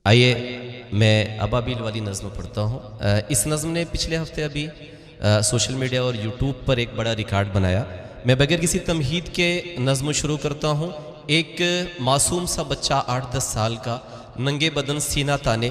آئیے میں ابابیل والی نظم پڑھتا ہوں۔ اس نظم نے پچھلے ہفتے ابھی سوشل میڈیا اور یوٹیوب پر ایک بڑا ریکارڈ بنایا۔ میں بغیر کسی تمہید کے نظم شروع کرتا ہوں۔ ایک معصوم سا بچہ 8-10 سال کا ننگے بدن سینہ تانے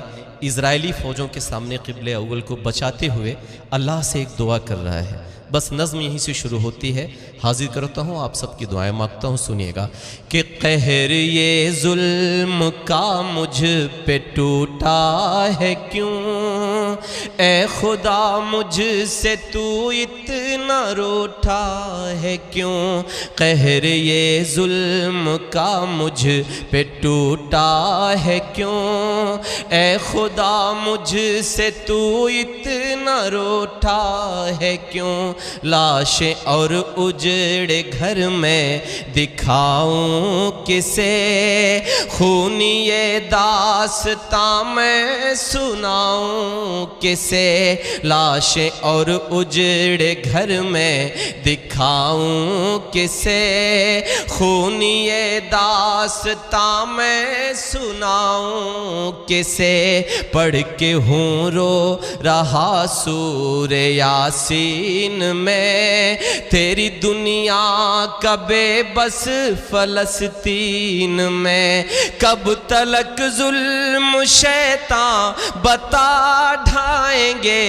اسرائیلی فوجوں کے سامنے قبلہ اول کو بچاتے ہوئے اللہ سے ایک دعا کر رہا ہے۔ بس نظم یہیں سے شروع ہوتی ہے۔ حاضر کرتا ہوں، آپ سب کی دعائیں مانگتا ہوں، سنیے گا کہ قہر یہ ظلم کا مجھ پہ ٹوٹا ہے کیوں، اے خدا مجھ سے تو اتنا روٹھا ہے کیوں، قہر یہ ظلم کا مجھ پہ ٹوٹا ہے کیوں، اے خدا مجھ سے تو اتنا روٹھا ہے کیوں، لاشیں اور اجڑے گھر میں دکھاؤں کسے، خونی یہ داستاں میں سناؤں کسے، لاشیں اور اجڑے گھر میں دکھاؤں کسے، خونی یہ داستاں میں سناؤں کسے، پڑھ کے ہوں رو رہا سورہ یاسین میں، تیری دنیا کا بے بس فلسطین میں، کب تلک ظلم شیطان بتا ڈھائیں گے،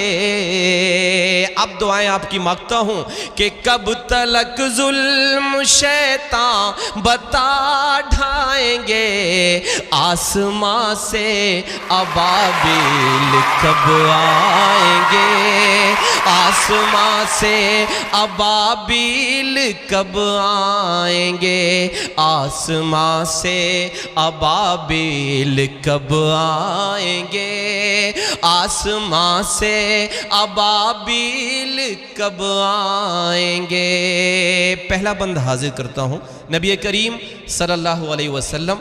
اب دعائیں آپ کی مانگتا ہوں کہ کب تلک ظلم شیطان بتا ڈھائیں گے، آسمان سے ابابیل کب آئیں گے، آسمان سے ابابیل کب آئیں گے، آسمان سے ابابیل کب آئیں گے، آسمان سے ابابیل کب آئیں گے۔ پہلا بند حاضر کرتا ہوں۔ نبی کریم صلی اللہ علیہ وسلم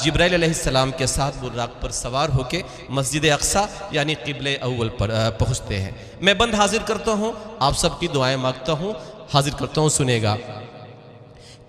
جبرائیل علیہ السلام کے ساتھ براق پر سوار ہو کے مسجد اقصی یعنی قبلہ اول پر پہنچتے ہیں۔ میں بند حاضر کرتا ہوں، آپ سب کی دعائیں مانگتا ہوں، حاضر کرتا ہوں، سنے گا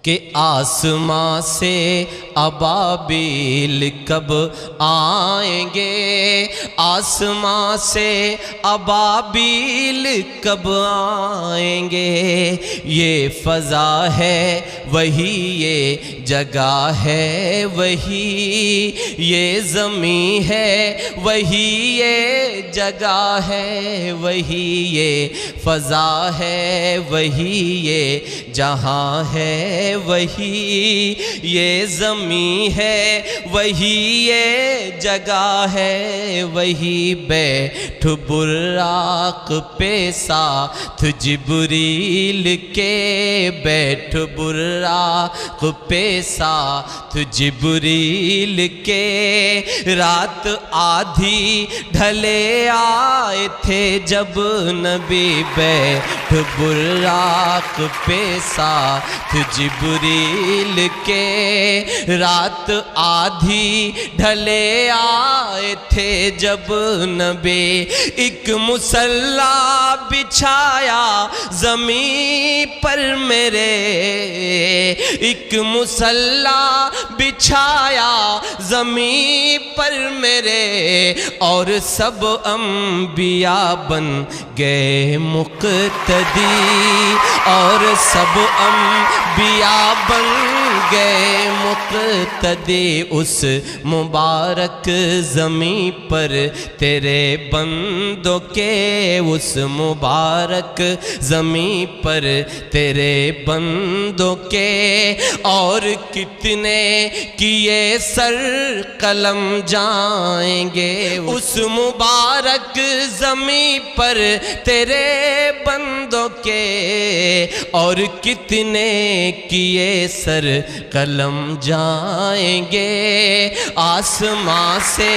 کہ آسمان سے ابابیل کب آئیں گے، آسمان سے ابابیل کب آئیں گے، یہ فضا ہے وہی یہ جگہ ہے وہی، یہ زمین ہے وہی یہ جگہ ہے وہی، یہ فضا ہے وہی یہ جہاں ہے وہی، یہ زمین ہے وہی یہ جگہ ہے وہی، بیٹھ براق پہ ساتھ جبریل کے، بیٹھ براق پہ ساتھ جبریل کے، رات آدھی ڈھلے آئے تھے جب نبی، بیٹھ براق پہ ساتھ جبریل کے، رات آدھی ڈھلے آئے تھے جب نبی، ایک مصلی بچھایا زمین پر میرے، ایک مصلی بچھایا زمین پر میرے، اور سب انبیاء بن گئے مقتدی، اور سب انبیاء بن گئے مقتدی، اس مبارک زمین پر تیرے بندوں کے، اس مبارک زمین پر تیرے بندوں کے، اور کتنے کیے سر قلم جائیں گے، اس مبارک زمین پر تیرے بندوں کے، اور کتنے کیے سر قلم جائیں گے، آسمان سے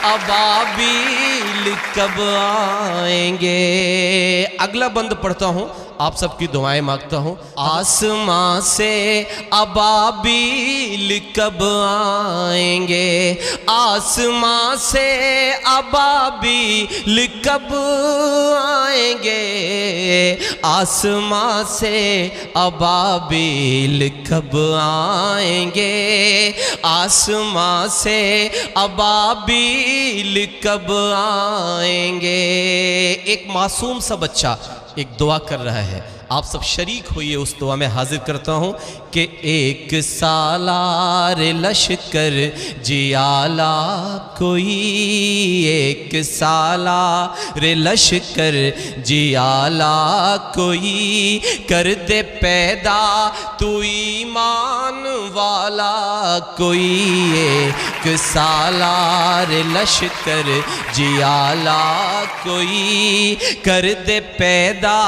ابابیل کب آئیں گے۔ اگلا بند پڑھتا ہوں، آپ سب کی دعائیں مانگتا ہوں۔ آسمان سے ابابیل کب آئیں گے، آسمان سے ابابیل کب آئیں گے، آسمان سے ابابیل کب آئیں گے، آسمان سے ابابیل کب آئیں گے۔ ایک معصوم سا بچہ ایک دعا کر رہا ہے، آپ سب شریک ہوئیے اس دعا میں۔ حاضر کرتا ہوں کہ ایک سالار لشکر جیالا کوئی، ایک سالار لشکر جیالا کوئی، کر دے پیدا تو ایمان والا کوئی، ایک سالار لشکر جیالا کوئی، کر دے پیدا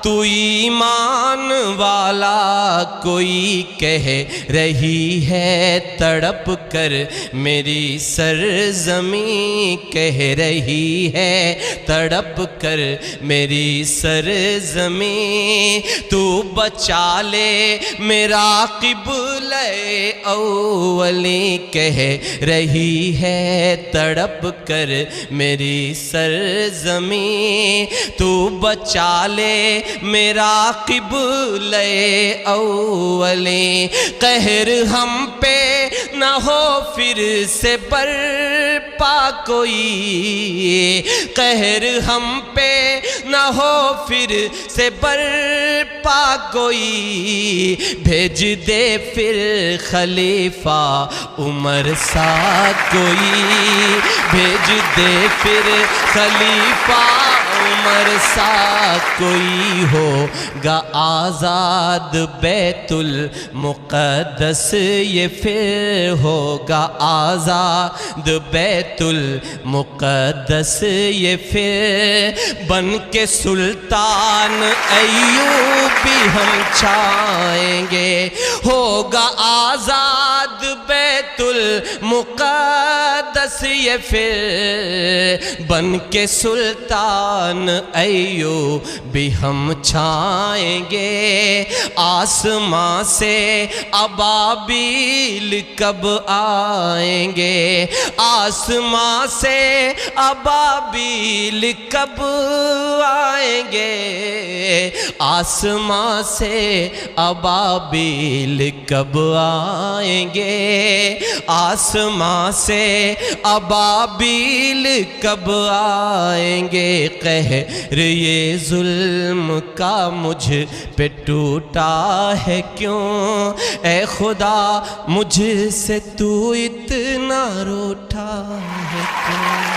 تو ایمان والا کوئی، کہہ رہی ہے تڑپ کر میری سرزمین، کہہ رہی ہے تڑپ کر میری سرزمین، تو بچا لے میرا قبلہ اولی، کہہ رہی ہے تڑپ کر میری سرزمین، تو بچا لے میرا قبلہ اولی، قہر ہم پہ نہ ہو پھر سے برپا کوئی، قہر ہم پہ نہ ہو پھر سے برپا کوئی، بھیج دے پھر خلیفہ عمر سا کوئی، بھیج دے پھر خلیفہ عمر سا کوئی، ہوگا آزاد بیت المقدس یہ پھر، ہوگا آزاد بیت المقدس یہ پھر، بن کے سلطان ایوب بھی ہم چھائیں گے، ہوگا آزاد بیت المقدس یہ پھر، بن کے سلطان ایوب بھی ہم چھائیں گے، آسمان سے ابابیل کب آئیں گے، آسمان سے ابابیل کب آئیں گے، آسمان سے ابابیل کب آئیں گے، آسمان سے ابابیل کب آئیں گے، قہر یہ ظلم کا مجھ پہ ٹوٹا ہے کیوں، اے خدا مجھ سے تو اتنا روٹھا ہے کیوں۔